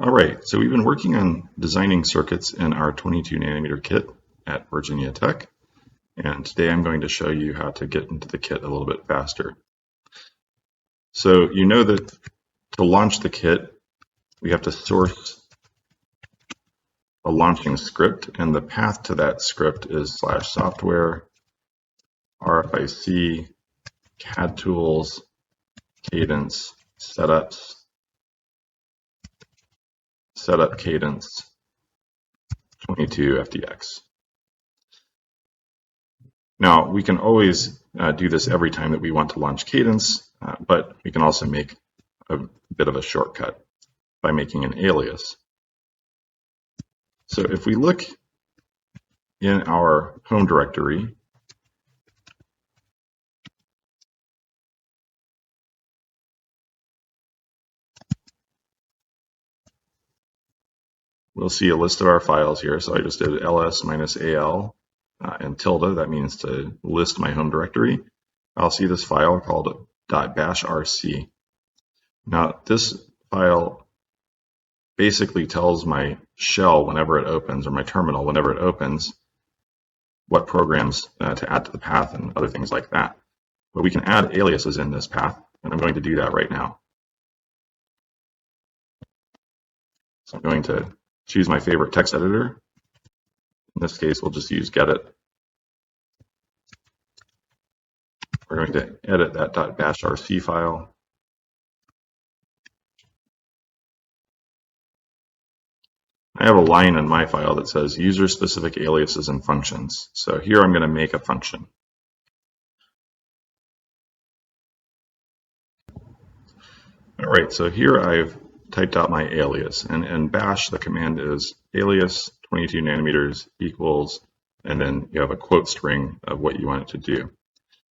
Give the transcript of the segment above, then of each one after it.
All right, so we've been working on designing circuits in our 22 nanometer kit at Virginia Tech, and today I'm going to show you how to get into the kit a little bit faster. So you know that to launch the kit, we have to source a launching script, and the path to that script is /software, RFIC, CAD tools, Cadence, setups, setup Cadence, 22 FDX. Now, we can always do this every time that we want to launch Cadence, but we can also make a bit of a shortcut by making an alias. So if we look in our home directory, we'll see a list of our files here. So I just did ls-al and tilde. That means to list my home directory. I'll see this file called .bashrc. Now, this file basically tells my shell whenever it opens, or my terminal whenever it opens, what programs to add to the path and other things like that. But we can add aliases in this path, and I'm going to do that right now. So I'm going to choose my favorite text editor. In this case, we'll just use Gedit. We're going to edit that .bashrc file. I have a line in my file that says user-specific aliases and functions. So here I'm going to make a function. All right, so here I've typed out my alias, and in bash the command is alias 22 nanometers equals, and then you have a quote string of what you want it to do.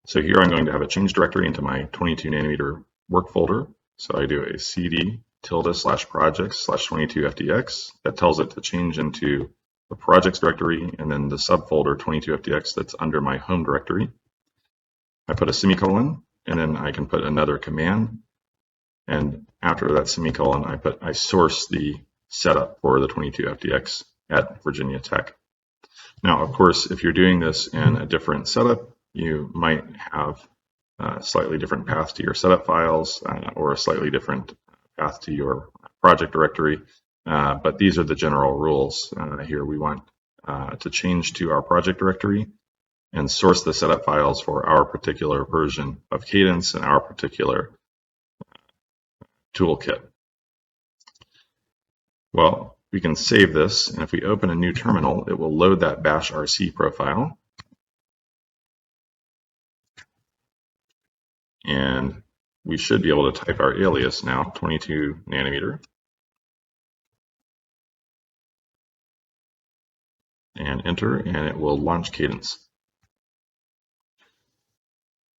So here I'm going to have a change directory into my 22 nanometer work folder. So I do a cd /projects/22 FDX. That tells it to change into the projects directory and then the subfolder 22 FDX that's under my home directory. I put a semicolon, and then I can put another command. And after that semicolon, I source the setup for the 22 FDX at Virginia Tech. Now, of course, if you're doing this in a different setup, you might have a slightly different path to your setup files or a slightly different path to your project directory. But these are the general rules. Here we want to change to our project directory and source the setup files for our particular version of Cadence and our particular toolkit. Well, we can save this, and if we open a new terminal, it will load that bashrc profile. And we should be able to type our alias now, 22 nanometer. And enter, and it will launch Cadence.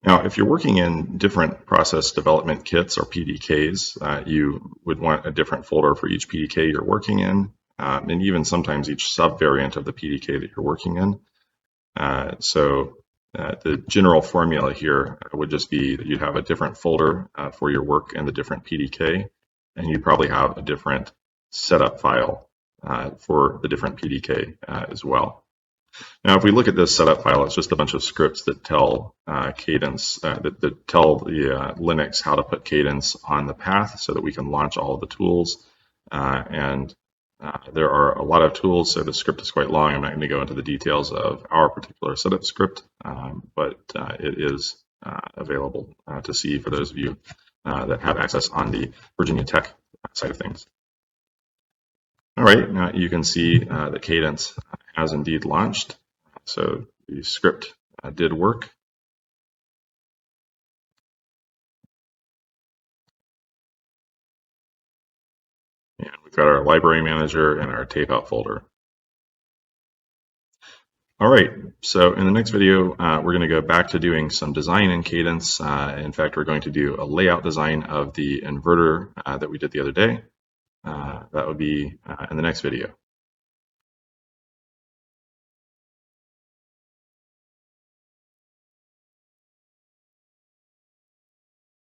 Now, if you're working in different process development kits or PDKs, you would want a different folder for each PDK you're working in, and even sometimes each subvariant of the PDK that you're working in. The general formula here would just be that you'd have a different folder for your work in the different PDK, and you'd probably have a different setup file for the different PDK as well. Now, if we look at this setup file, it's just a bunch of scripts that tell Cadence, that tell the Linux how to put Cadence on the path so that we can launch all of the tools. There are a lot of tools, so the script is quite long. I'm not going to go into the details of our particular setup script, but it is available to see for those of you that have access on the Virginia Tech side of things. All right, now you can see that Cadence has indeed launched. So the script did work. And we've got our library manager and our tape out folder. All right, so in the next video, we're going to go back to doing some design in Cadence. In fact, we're going to do a layout design of the inverter that we did the other day. That would be in the next video.